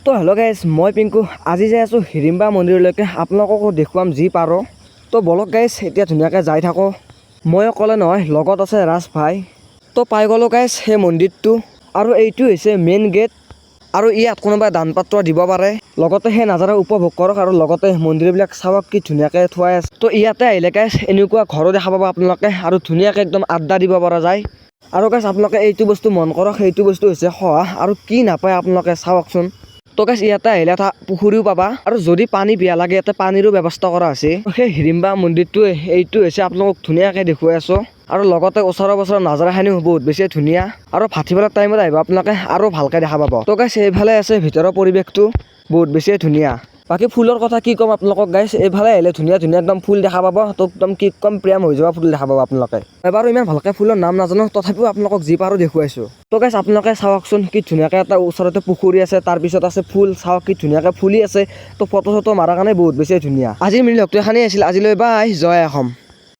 তো hello' guys, মই পিংকু। আজি যাই আছোঁ হিড়িম্বা মন্দিৰলৈকে, আপোনালোককো দেখুৱাম যি পাৰোঁ। তো বলক গাইজ, এতিয়া ধুনীয়াকৈ যাই থাকোঁ। মই অকলে নহয়, লগত আছে ৰাজ ভাই। তো পাই গ'লোঁ গাইজ সেই মন্দিৰটো, আৰু এইটো হৈছে মেইন গেট। আৰু ইয়াত কোনোবাই দান পাত্ৰ দিব পাৰে, লগতে সেই নাজাৰা উপভোগ কৰক আৰু লগতে মন্দিৰবিলাক চাওক কি ধুনীয়াকৈ থোৱাই আছে। তো ইয়াতে আহিলে গাইজ এনেকুৱা ঘৰো দেখা পাব আপোনালোকে, আৰু ধুনীয়াকৈ একদম আড্ডা দিব পৰা যায়। আৰু গাইজ আপোনালোকে এইটো বস্তু মন কৰক, সেইটো বস্তু হৈছে সহা, আৰু কি নাপায় আপোনালোকে চাওকচোন। তো গাইজ ইয়াতে আহিলে এটা পুখুৰীও পাবা, আৰু যদি পানী পিয়া লাগে ইয়াতে পানীৰো ব্যৱস্থা কৰা হৈছে। সেই হিড়িম্বা মন্দিৰটো এইটো হৈছে আপোনালোকক ধুনীয়াকৈ দেখুৱাই আছোঁ। আৰু লগতে ওচৰৰ নাজাৰাখিনিও বহুত বেছি ধুনীয়া, আৰু ভাটিবেলাৰ টাইমত আহিব আপোনালোকে আৰু ভালকৈ দেখা পাব। তো গাইজ এইফালে আছে ভিতৰৰ পৰিৱেশটো বহুত বেছি ধুনীয়া। বাকী ফুলৰ কথা কি ক'ম আপোনালোকক গাইজ, এইফালে আহিলে ধুনীয়া ধুনীয়া একদম ফুল দেখা পাব। তো একদম কি কম প্ৰেম হৈ যোৱা ফুল দেখা পাব আপোনালোকে। এবাৰো ইমান ভালকৈ ফুলৰ নাম নাজানো, তথাপিও আপোনালোকক যি পাৰোঁ দেখুৱাইছোঁ। তো গাইজ আপোনালোকে চাওকচোন কি ধুনীয়াকৈ এটা ওচৰতে পুখুৰী আছে, তাৰপিছত আছে ফুল, চাওক কি ধুনীয়াকৈ ফুলি আছে। তো ফটো চটো মাৰাৰ কাৰণে বহুত বেছি ধুনীয়া। আজিৰ মিনি ব্লগটো এখানেই আছিল। আজিলৈ বাই, জয় অসম।